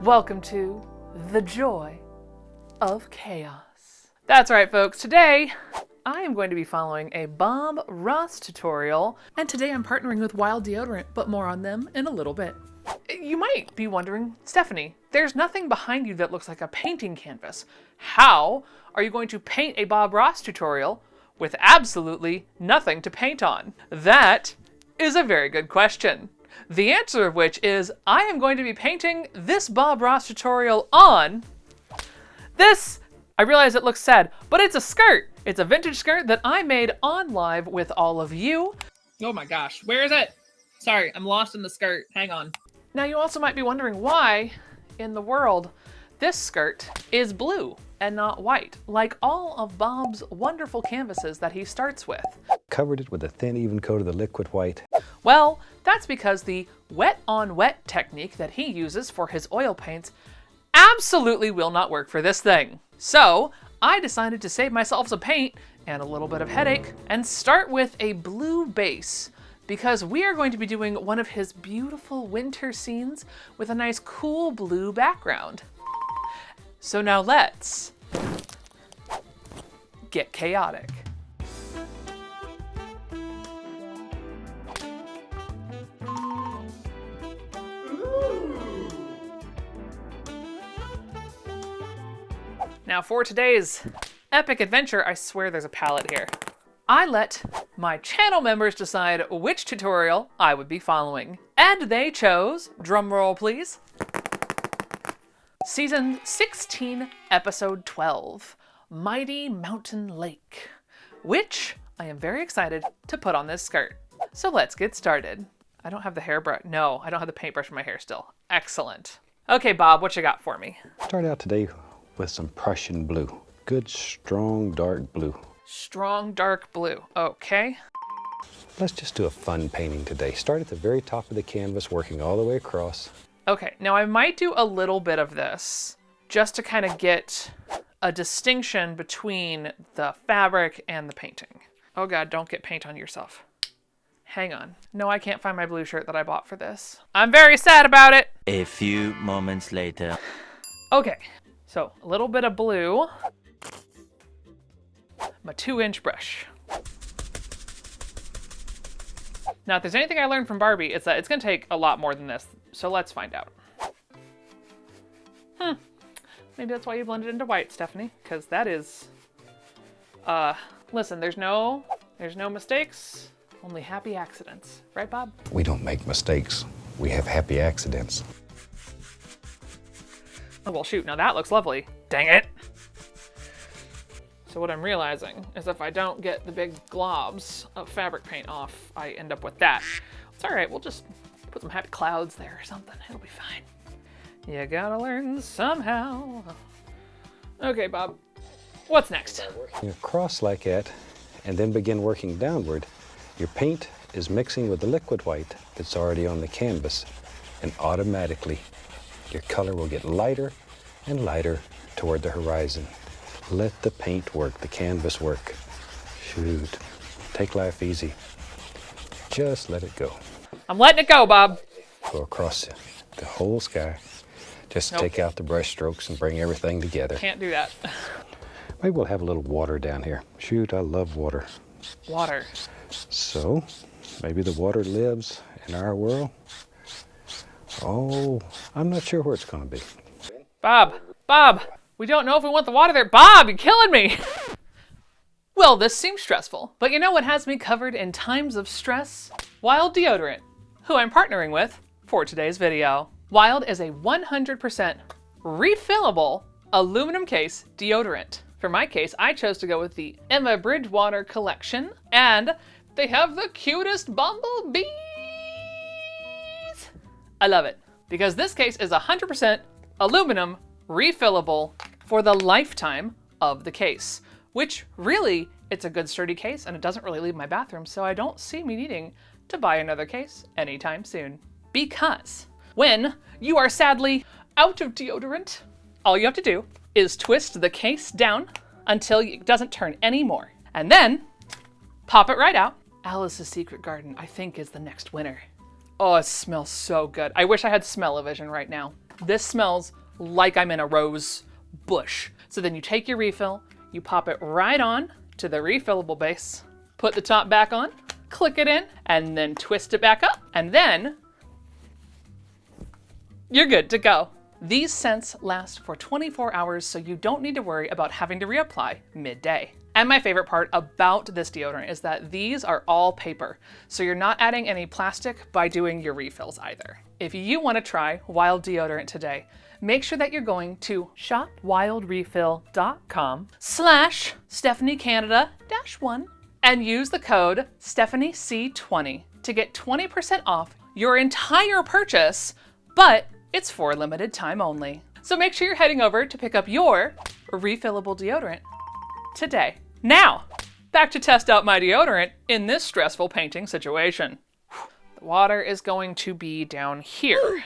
Welcome to The Joy of Chaos. That's right, folks. Today, I am going to be following a Bob Ross tutorial, and today I'm partnering with Wild Deodorant, but more on them in a little bit. You might be wondering, Stephanie, there's nothing behind you that looks like a painting canvas. How are you going to paint a Bob Ross tutorial with absolutely nothing to paint on? That is a very good question. The answer of which is I am going to be painting this Bob Ross tutorial on this. I realize it looks sad, but it's a skirt. It's a vintage skirt that I made on live with all of you. Oh my gosh, where is it? Sorry, I'm lost in the skirt. Hang on. Now you also might be wondering why in the world this skirt is blue and not white, like all of Bob's wonderful canvases that he starts with. Covered it with a thin, even coat of the liquid white. Well, that's because the wet-on-wet technique that he uses for his oil paints absolutely will not work for this thing. So I decided to save myself some paint and a little bit of headache and start with a blue base, because we are going to be doing one of his beautiful winter scenes with a nice cool blue background. So now let's get chaotic. Now for today's epic adventure, I swear there's a palette here. I let my channel members decide which tutorial I would be following. And they chose, drumroll please, Season 16, Episode 12, Mighty Mountain Lake, which I am very excited to put on this skirt. So let's get started. I don't have the hairbrush. No, I don't have the paintbrush in my hair still. Excellent. Okay, Bob, what you got for me? Start out today with some Prussian blue. Good, strong, dark blue. Strong, dark blue. Okay. Let's just do a fun painting today. Start at the very top of the canvas, working all the way across. Okay, now I might do a little bit of this just to kind of get a distinction between the fabric and the painting. Oh God, don't get paint on yourself. Hang on. No, I can't find my blue shirt that I bought for this. I'm very sad about it. A few moments later. Okay, so a little bit of blue. My 2-inch brush. Now, if there's anything I learned from Barbie, it's that it's gonna take a lot more than this. So let's find out. Maybe that's why you blended into white, Stephanie, because that is, listen, there's no mistakes, only happy accidents. Right, Bob? We don't make mistakes. We have happy accidents. Oh, well, shoot, now that looks lovely. Dang it. So what I'm realizing is if I don't get the big globs of fabric paint off, I end up with that. It's all right, we'll just put some happy clouds there or something. It'll be fine. You gotta learn somehow. Okay, Bob, what's next? You cross like that, and then begin working downward. Your paint is mixing with the liquid white that's already on the canvas, and automatically your color will get lighter and lighter toward the horizon. Let the paint work, the canvas work. Shoot, take life easy. Just let it go. I'm letting it go, Bob. Go across the whole sky. Just Nope. take out the brush strokes and bring everything together. Can't do that. Maybe we'll have a little water down here. Shoot, I love water. Water. So, maybe the water lives in our world. Oh, I'm not sure where it's gonna be. Bob, we don't know if we want the water there. Bob, you're killing me. Well, this seems stressful, but you know what has me covered in times of stress? Wild Deodorant, who I'm partnering with for today's video. Wild is a 100% refillable aluminum case deodorant. For my case, I chose to go with the Emma Bridgewater collection, and they have the cutest bumblebees. I love it, because this case is 100% aluminum refillable for the lifetime of the case, which really, it's a good sturdy case and it doesn't really leave my bathroom, so I don't see me needing to buy another case anytime soon. Because when you are sadly out of deodorant, all you have to do is twist the case down until it doesn't turn anymore, and then pop it right out. Alice's Secret Garden, I think, is the next winner. Oh, it smells so good. I wish I had smell-o-vision right now. This smells like I'm in a rose bush. So then you take your refill, you pop it right on to the refillable base, put the top back on, click it in, and then twist it back up, and then you're good to go. These scents last for 24 hours, so you don't need to worry about having to reapply midday. And my favorite part about this deodorant is that these are all paper, so you're not adding any plastic by doing your refills either. If you want to try Wild deodorant today, make sure that you're going to shopwildrefill.com/StephanieCanada-1 and use the code StephanieC20 to get 20% off your entire purchase, but it's for a limited time only. So make sure you're heading over to pick up your refillable deodorant today. Now, back to test out my deodorant in this stressful painting situation. The water is going to be down here.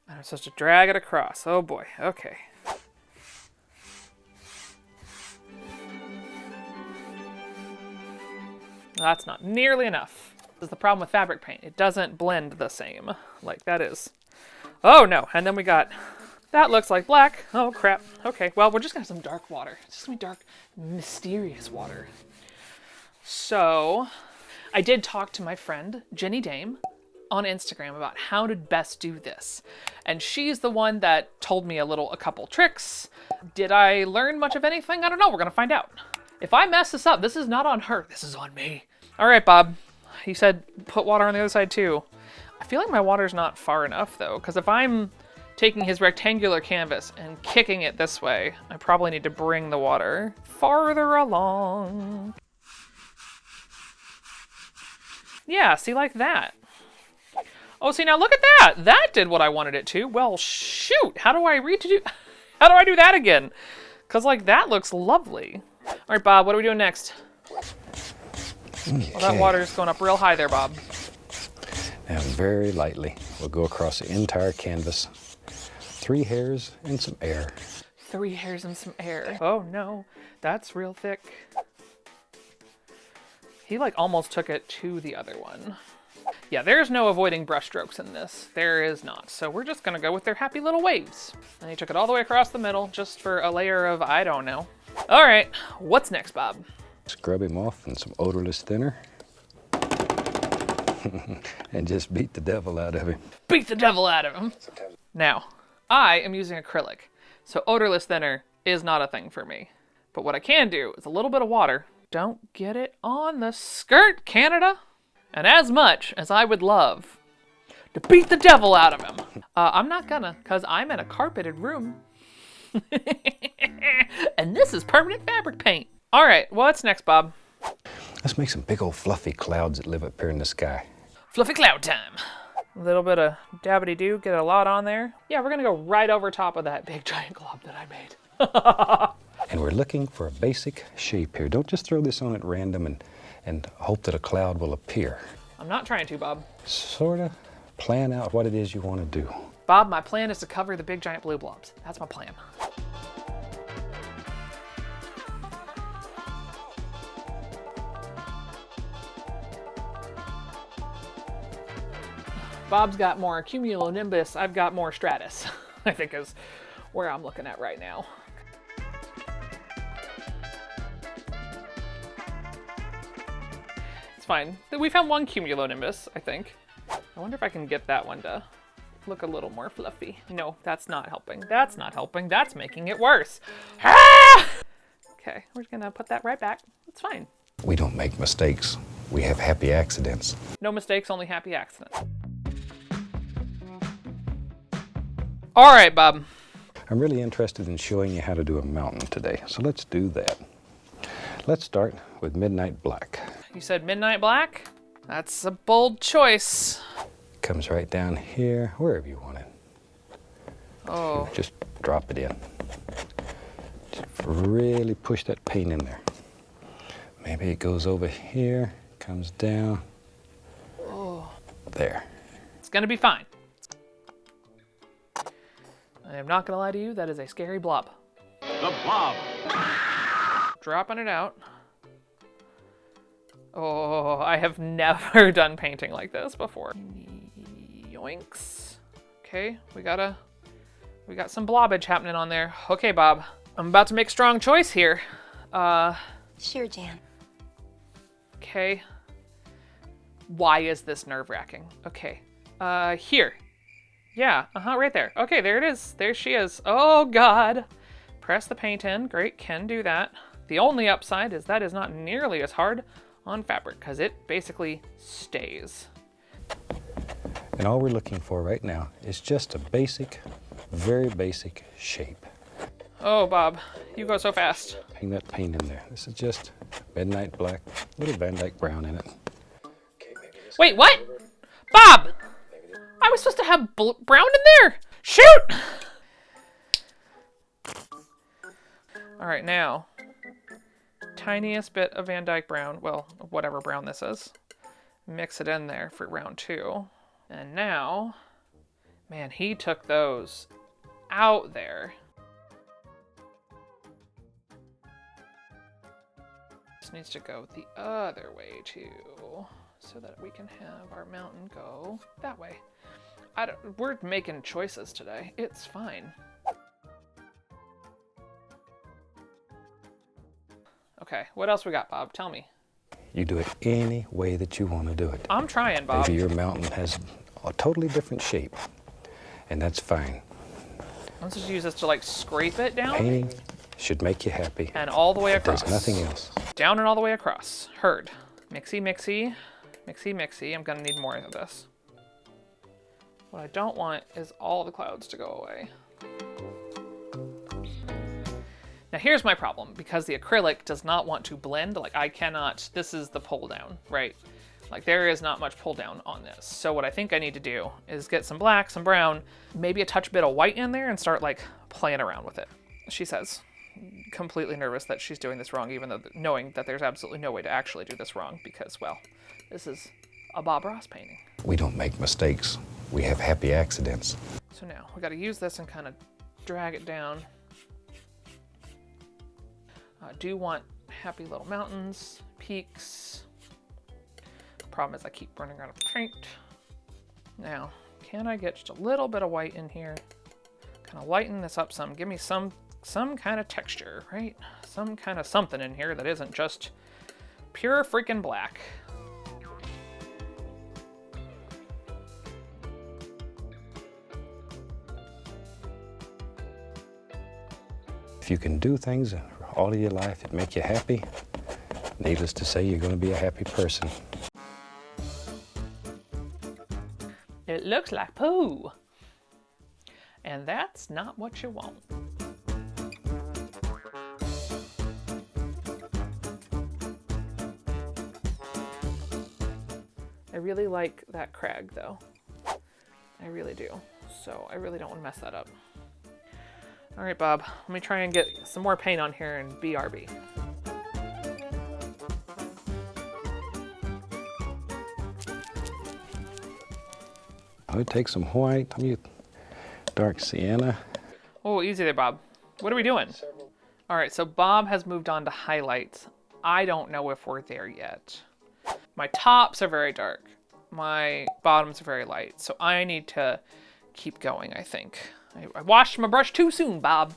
I'm supposed to drag it across. Oh boy, okay. That's not nearly enough. This is the problem with fabric paint. It doesn't blend the same like that is. Oh no, and then we got, that looks like black. Oh crap. Okay, well, we're just gonna have some dark water. It's just gonna be dark, mysterious water. So, I did talk to my friend, Jenny Dame, on Instagram about how to best do this. And she's the one that told me a couple tricks. Did I learn much of anything? I don't know, we're gonna find out. If I mess this up, this is not on her, this is on me. All right, Bob, he said put water on the other side too. I feel like my water's not far enough though, because if I'm taking his rectangular canvas and kicking it this way, I probably need to bring the water farther along. Yeah, see, like that. Oh, see, now look at that. That did what I wanted it to. Well, shoot, how do I do that again? Because like that looks lovely. All right, Bob, what are we doing next? Okay. Well, that water's going up real high there, Bob. Now, very lightly, we'll go across the entire canvas. 3 hairs and some air. 3 hairs and some air. Oh no, that's real thick. He like almost took it to the other one. Yeah, there's no avoiding brush strokes in this. There is not. So we're just gonna go with their happy little waves. And he took it all the way across the middle just for a layer of, I don't know. All right, what's next, Bob? Scrub him off in some odorless thinner. And just beat the devil out of him. Beat the devil out of him. Now, I am using acrylic, so odorless thinner is not a thing for me. But what I can do is a little bit of water. Don't get it on the skirt, Canada. And as much as I would love to beat the devil out of him, I'm not gonna, because I'm in a carpeted room. And this is permanent fabric paint. All right, what's next, Bob? Let's make some big old fluffy clouds that live up here in the sky. Fluffy cloud time. A little bit of dabbity-doo, get a lot on there. Yeah, we're gonna go right over top of that big giant glob that I made. And we're looking for a basic shape here. Don't just throw this on at random and hope that a cloud will appear. I'm not trying to, Bob. Sort of plan out what it is you want to do. Bob, my plan is to cover the big giant blue blobs. That's my plan. Bob's got more cumulonimbus, I've got more stratus, I think is where I'm looking at right now. It's fine. We found one cumulonimbus, I think. I wonder if I can get that one to look a little more fluffy. No, that's not helping. That's not helping. That's making it worse. Ah! Okay, we're gonna put that right back. It's fine. We don't make mistakes. We have happy accidents. No mistakes, only happy accidents. All right, Bob. I'm really interested in showing you how to do a mountain today, so let's do that. Let's start with Midnight Black. You said Midnight Black? That's a bold choice. Comes right down here, wherever you want it. Oh. Just drop it in. Just really push that paint in there. Maybe it goes over here, comes down. Oh. There. It's gonna be fine. I am not gonna lie to you, that is a scary blob. The blob. Dropping it out. Oh, I have never done painting like this before. Yoinks. Okay, we gotta We got some blobbage happening on there. Okay, Bob. I'm about to make a strong choice here. Sure, Jan. Okay. Why is this nerve-wracking? Okay. Here. Yeah, right there. Okay, there it is. There she is. Oh, God. Press the paint in. Great, can do that. The only upside is that is not nearly as hard on fabric because it basically stays. And all we're looking for right now is just a basic, very basic shape. Oh, Bob, you go so fast. Hang that paint in there. This is just midnight black, little Van Dyke brown in it. Wait, what? Bob! I was supposed to have brown in there! Shoot! All right, now, tiniest bit of Van Dyke brown, well, whatever brown this is. Mix it in there for round 2. And now, man, he took those out there. This needs to go the other way too, so that we can have our mountain go that way. We're making choices today. It's fine. Okay, what else we got, Bob? Tell me. You do it any way that you want to do it. I'm trying, Bob. Maybe your mountain has a totally different shape, and that's fine. I'm supposed to use this to like scrape it down? Painting should make you happy. And all the way across. There's nothing else. Down and all the way across. Heard. Mixy, mixy. Mixy, mixy. I'm gonna need more of this. What I don't want is all the clouds to go away. Now here's my problem, because the acrylic does not want to blend. Like I cannot, this is the pull down, right? Like there is not much pull down on this. So what I think I need to do is get some black, some brown, maybe a touch bit of white in there and start like playing around with it. She says, completely nervous that she's doing this wrong, even though knowing that there's absolutely no way to actually do this wrong because, well, this is a Bob Ross painting. We don't make mistakes. We have happy accidents. So now we got to use this and kind of drag it down. I do want happy little mountains, peaks. Problem is I keep running out of paint. Now, can I get just a little bit of white in here? Kind of lighten this up some. Give me some kind of texture, right? Some kind of something in here that isn't just pure freaking black. If you can do things all of your life that make you happy, needless to say, you're going to be a happy person. It looks like poo. And that's not what you want. I really like that crag though. I really do. So I really don't want to mess that up. All right, Bob, let me try and get some more paint on here and BRB. I would take some white, dark sienna. Oh, easy there, Bob. What are we doing? All right, so Bob has moved on to highlights. I don't know if we're there yet. My tops are very dark. My bottoms are very light. So I need to keep going, I think. I washed my brush too soon, Bob.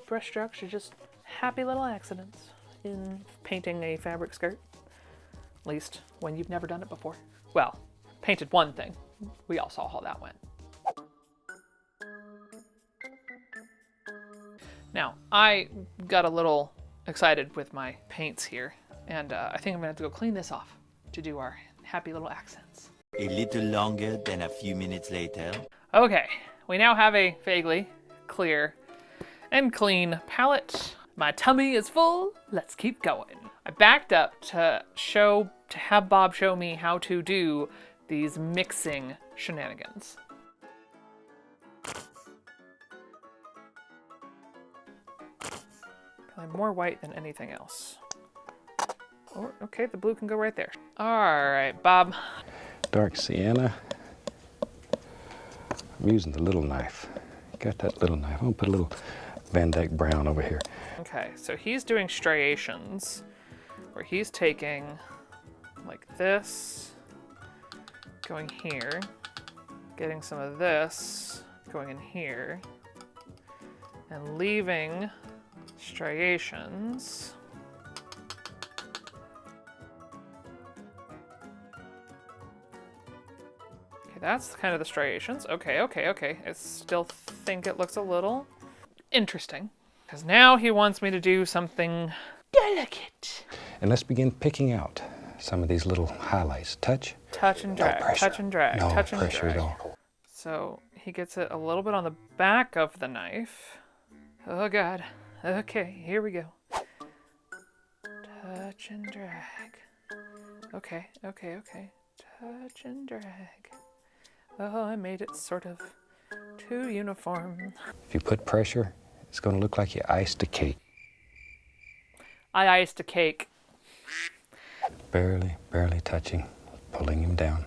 Brush strokes are just happy little accidents in painting a fabric skirt. At least when you've never done it before. Well, painted one thing. We all saw how that went. Now, I got a little excited with my paints here, and I think I'm gonna have to go clean this off to do our happy little accents. A little longer than a few minutes later. Okay, we now have a vaguely clear and clean palette. My tummy is full, let's keep going. I backed up to have Bob show me how to do these mixing shenanigans. Probably more white than anything else. Oh, okay, the blue can go right there. All right, Bob. Dark sienna. I'm using the little knife. Got that little knife. I'm gonna put a little Van Dyke brown over here. Okay, so he's doing striations, where he's taking like this, going here, getting some of this, going in here, and leaving striations. Okay, that's kind of the striations. Okay. I still think it looks a little interesting, because now he wants me to do something delicate. And let's begin picking out some of these little highlights. Touch. Touch and drag, touch and drag, No touch and pressure drag. at all. So he gets it a little bit on the back of the knife. Oh God. Okay, here we go. Touch and drag. Okay. Touch and drag. Oh, I made it sort of too uniform. If you put pressure, it's going to look like you iced a cake. I iced a cake. Barely touching, pulling him down.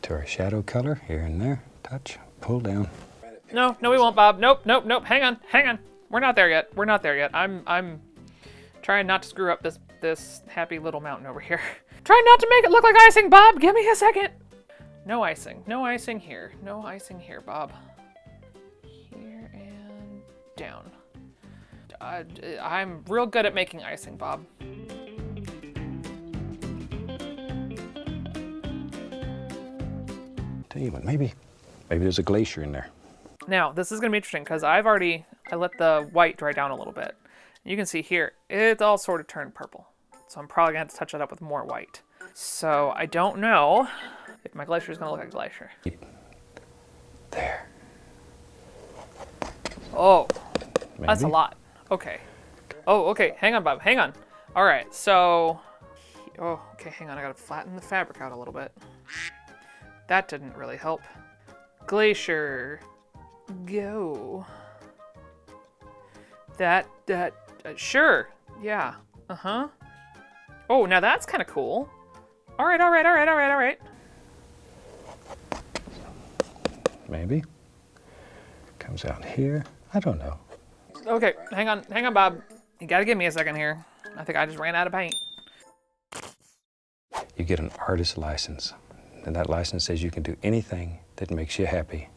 To our shadow color, here and there. Touch, pull down. No, we won't, Bob. Nope. Hang on. We're not there yet. I'm trying not to screw up this happy little mountain over here. Trying not to make it look like icing, Bob. Give me a second. No icing here. No icing here, Bob. Here and down. I'm real good at making icing, Bob. Tell you what, maybe there's a glacier in there. Now, this is gonna be interesting because I let the white dry down a little bit. You can see here, it's all sort of turned purple. So I'm probably gonna have to touch it up with more white. So I don't know if my glacier is gonna look like glacier. There. Oh, Maybe. that's a lot. Okay. Oh, okay, hang on, Bob, hang on. All right, so, okay, hang on, I gotta flatten the fabric out a little bit. That didn't really help. Glacier, go. Sure, yeah, Oh, now that's kind of cool. All right. Maybe. Comes out here. I don't know. Okay, hang on, Bob. You gotta give me a second here. I think I just ran out of paint. You get an artist license. And that license says you can do anything that makes you happy.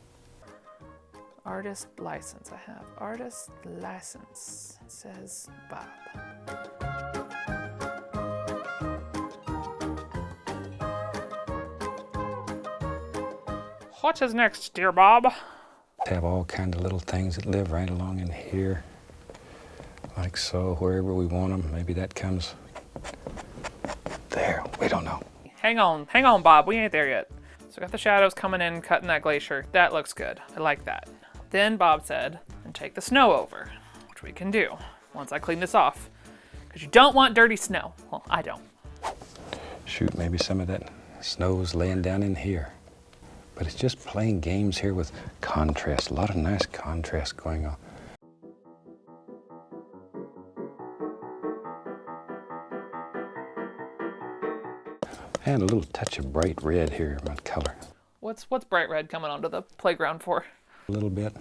Artist license, I have. Artist license, says Bob. What is next, dear Bob? Have all kinds of little things that live right along in here. Like so, wherever we want them. Maybe that comes there. We don't know. Hang on, Bob. We ain't there yet. So I got the shadows coming in, cutting that glacier. That looks good. I like that. Then Bob said, and take the snow over, which we can do once I clean this off. Because you don't want dirty snow. Well, I don't. Shoot, maybe some of that snow's laying down in here. But it's just playing games here with contrast. A lot of nice contrast going on. And a little touch of bright red here in my color. What's bright red coming onto the playground for? A little bit.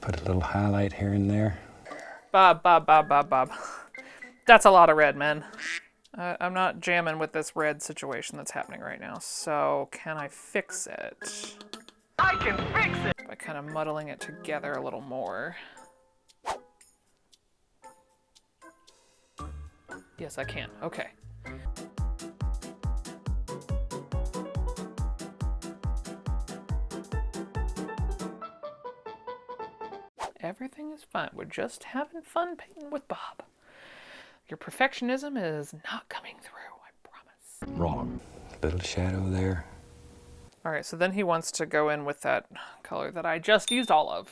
Put a little highlight here and there. Bob. That's a lot of red, man. I'm not jamming with this red situation that's happening right now. So can I fix it? I can fix it! By kind of muddling it together a little more. Yes, I can. Okay. Everything is fine. We're just having fun painting with Bob. Your perfectionism is not coming through, I promise. Wrong. Little shadow there. All right, so then he wants to go in with that color that I just used all of.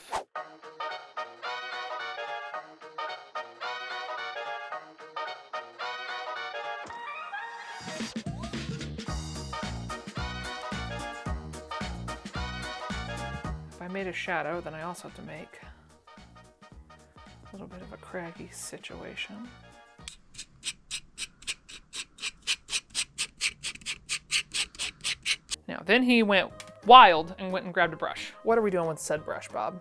If I made a shadow, then I also have to make a little bit of a craggy situation. Now, then he went wild and went and grabbed a brush. What are we doing with said brush, Bob?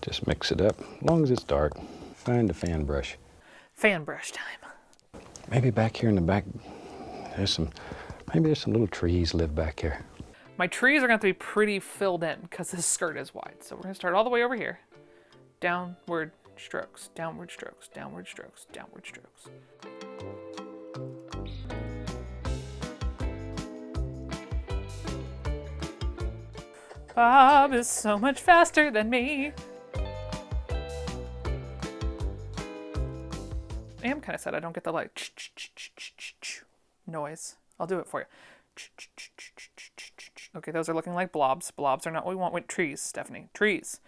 Just mix it up, as long as it's dark. Find a fan brush. Fan brush time. Maybe back here in the back, maybe there's some little trees live back here. My trees are going to have to be pretty filled in because this skirt is wide. So we're going to start all the way over here. Downward strokes, downward strokes, downward strokes, downward strokes. Bob is so much faster than me. I am kind of sad I don't get the like noise. I'll do it for you. Okay, those are looking like blobs. Blobs are not what we want with trees, Stephanie. Trees.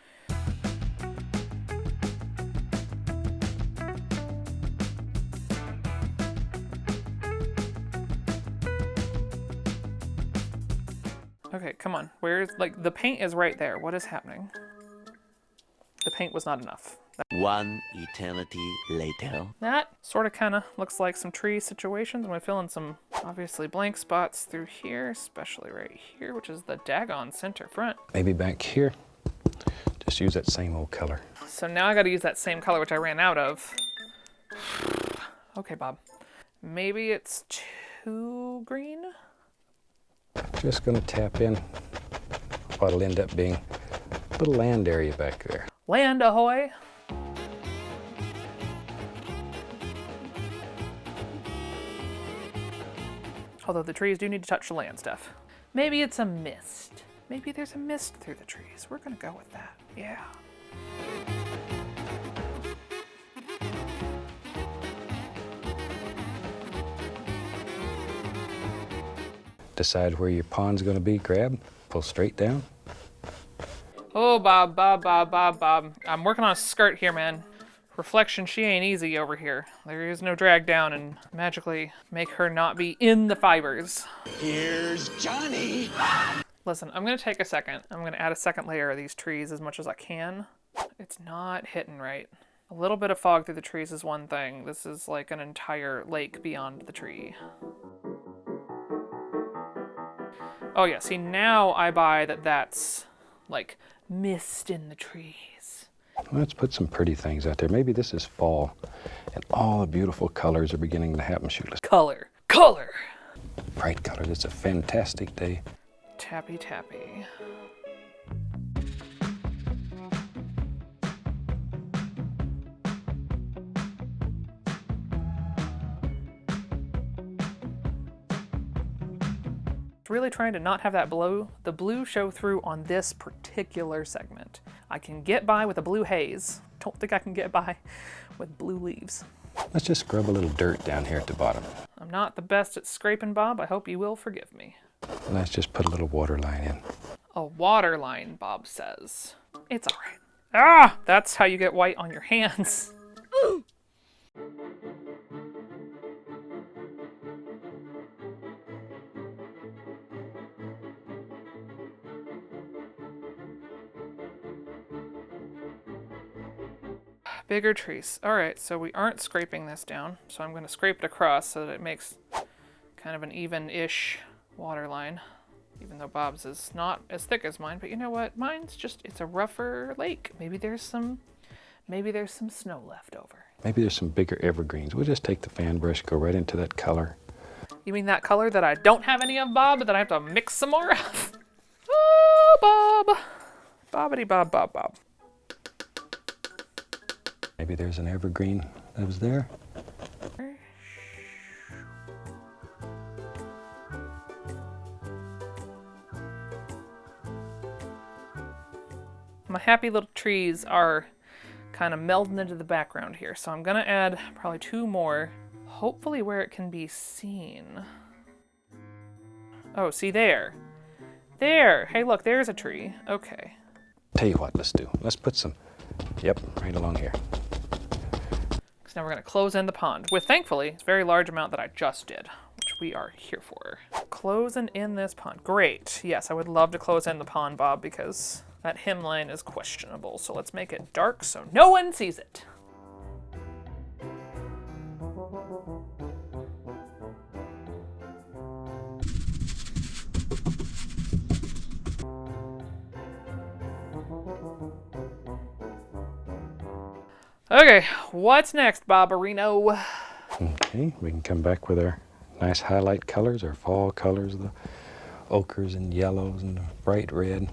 Okay, come on. Where's, like, the paint is right there. What is happening? The paint was not enough. One eternity later. That sort of kind of looks like some tree situations. I'm going to fill in some obviously blank spots through here, especially right here, which is the daggone center front. Maybe back here, just use that same old color. So now I got to use that same color, which I ran out of. Okay, Bob. Maybe it's too green? Just gonna tap in what'll end up being a little land area back there. Land ahoy! Although the trees do need to touch the land stuff. Maybe it's a mist. Maybe there's a mist through the trees. We're gonna go with that. Yeah. Decide where your pond's gonna be, grab, pull straight down. Oh, Bob, Bob, Bob, Bob, Bob. I'm working on a skirt here, man. Reflection, she ain't easy over here. There is no drag down and magically make her not be in the fibers. Here's Johnny! Listen, I'm gonna take a second. I'm gonna add a second layer of these trees as much as I can. It's not hitting right. A little bit of fog through the trees is one thing. This is like an entire lake beyond the tree. Oh yeah, see now I buy that that's like mist in the trees. Let's put some pretty things out there. Maybe this is fall and all the beautiful colors are beginning to happen. Shoot, let's Color. Color! bright colors. It's a fantastic day. Tappy tappy. Really trying to not have that the blue show through on this particular segment. I can get by with a blue haze. Don't think I can get by with blue leaves. Let's just scrub a little dirt down here at the bottom. I'm not the best at scraping, Bob. I hope you will forgive me. Let's just put a little water line in. A water line, Bob says. It's all right. Ah, that's how you get white on your hands. Bigger trees. All right, so we aren't scraping this down, so I'm going to scrape it across so that it makes kind of an even-ish water line, even though Bob's is not as thick as mine. But you know what? Mine's just, it's a rougher lake. Maybe there's some snow left over. Maybe there's some bigger evergreens. We'll just take the fan brush, go right into that color. You mean that color that I don't have any of, Bob, but that I have to mix some more of? Oh, Bob. Bobbity bob bob bob. Maybe there's an evergreen that was there. My happy little trees are kind of melding into the background here, so I'm gonna add probably 2 more, hopefully where it can be seen. Oh, see there. There! Hey, look, there's a tree. Okay. Tell you what, let's do. Let's put some, yep, right along here. So now we're gonna close in the pond with, thankfully, a very large amount that I just did, which we are here for. Closing in this pond. Great. Yes, I would love to close in the pond, Bob, because that hemline is questionable. So let's make it dark so no one sees it. Okay, what's next, Barbarino? Okay, we can come back with our nice highlight colors, our fall colors, the ochres and yellows and the bright red.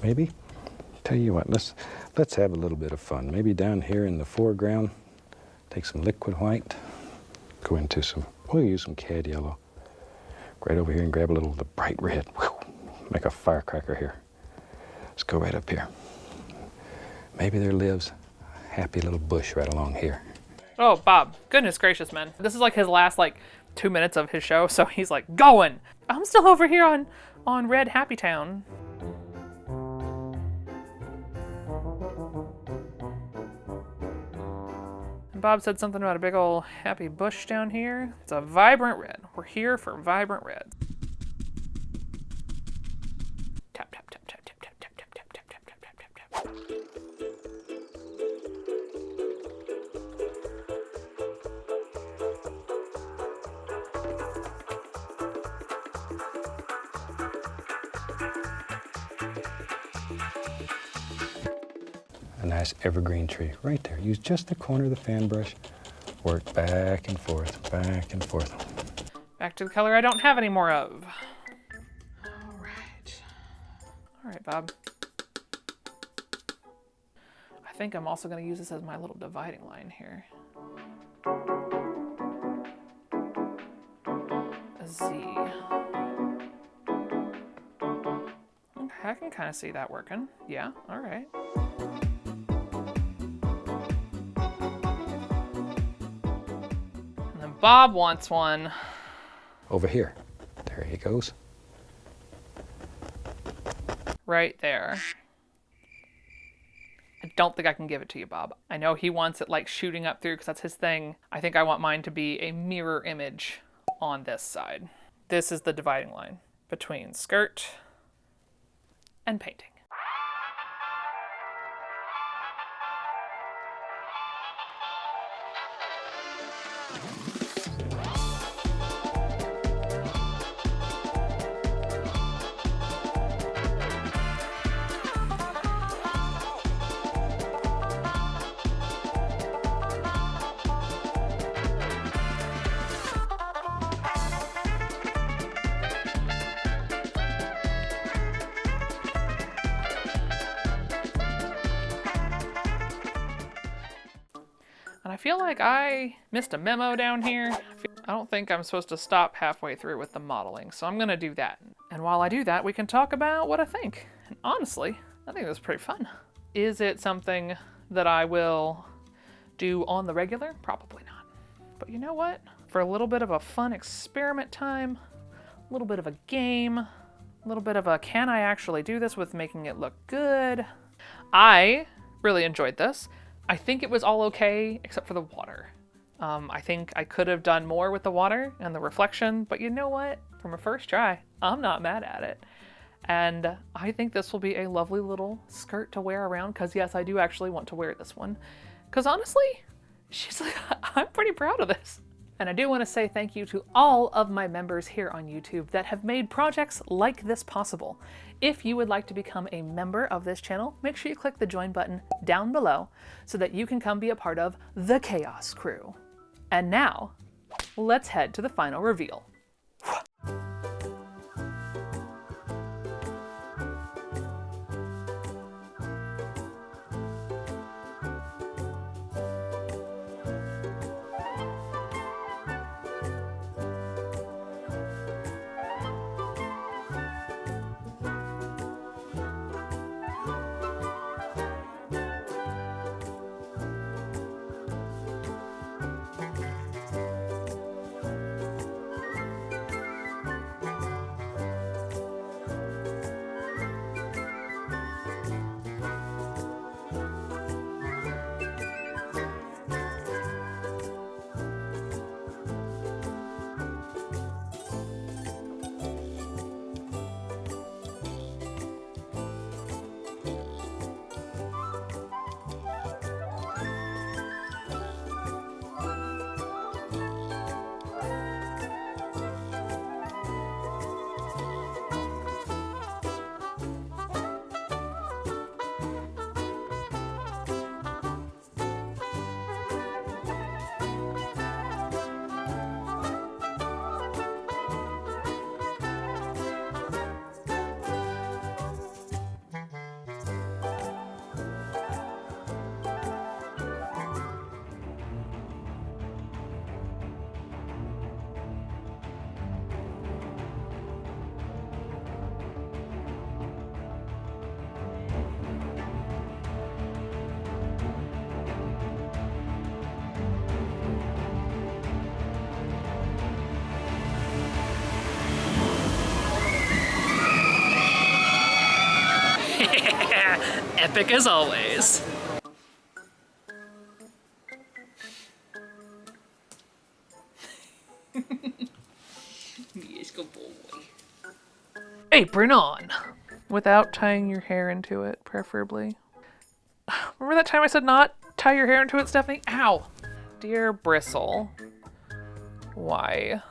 Maybe, tell you what, let's have a little bit of fun. Maybe down here in the foreground, take some liquid white, go into we'll use some cad yellow. Right over here and grab a little of the bright red. Whew, make a firecracker here. Let's go right up here. Maybe there lives a happy little bush right along here. Oh, Bob, goodness gracious, man. This is like his last 2 minutes of his show, so he's like, going. I'm still over here on Red Happy Town. And Bob said something about a big old happy bush down here. It's a vibrant red. We're here for vibrant red. Tap, tap, tap, tap, tap, tap, tap, tap, tap, tap, tap, tap, tap, tap, tap. A nice evergreen tree right there. Use just the corner of the fan brush. Work back and forth, back and forth. Back to the color I don't have any more of. All right, Bob. I think I'm also going to use this as my little dividing line here. A Z. Okay, I can kind of see that working. Yeah, all right. And then Bob wants one. Over here. There he goes. Right there. I don't think I can give it to you, Bob. I know he wants it shooting up through because that's his thing. I think I want mine to be a mirror image on this side. This is the dividing line between skirt and painting. And I feel like I missed a memo down here. I don't think I'm supposed to stop halfway through with the modeling, so I'm gonna do that. And while I do that, we can talk about what I think. And honestly, I think it was pretty fun. Is it something that I will do on the regular? Probably not. But you know what? For a little bit of a fun experiment time, a little bit of a game, a little bit of a can I actually do this with making it look good? I really enjoyed this. I think it was all okay except for the water. I think I could have done more with the water and the reflection, but you know what? From a first try, I'm not mad at it. And I think this will be a lovely little skirt to wear around, because yes, I do actually want to wear this one. Because honestly, I'm pretty proud of this. And I do want to say thank you to all of my members here on YouTube that have made projects like this possible. If you would like to become a member of this channel, make sure you click the join button down below so that you can come be a part of the Chaos Crew. And now, let's head to the final reveal. Epic as always. Yes, good boy. Apron on. Without tying your hair into it, preferably. Remember that time I said not tie your hair into it, Stephanie? Ow! Dear bristle. Why?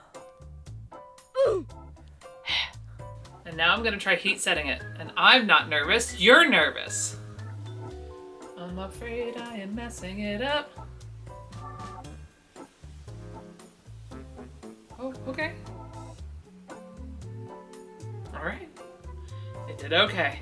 And now I'm gonna try heat setting it. And I'm not nervous, you're nervous. I'm afraid I am messing it up. Oh, okay. All right. It did okay.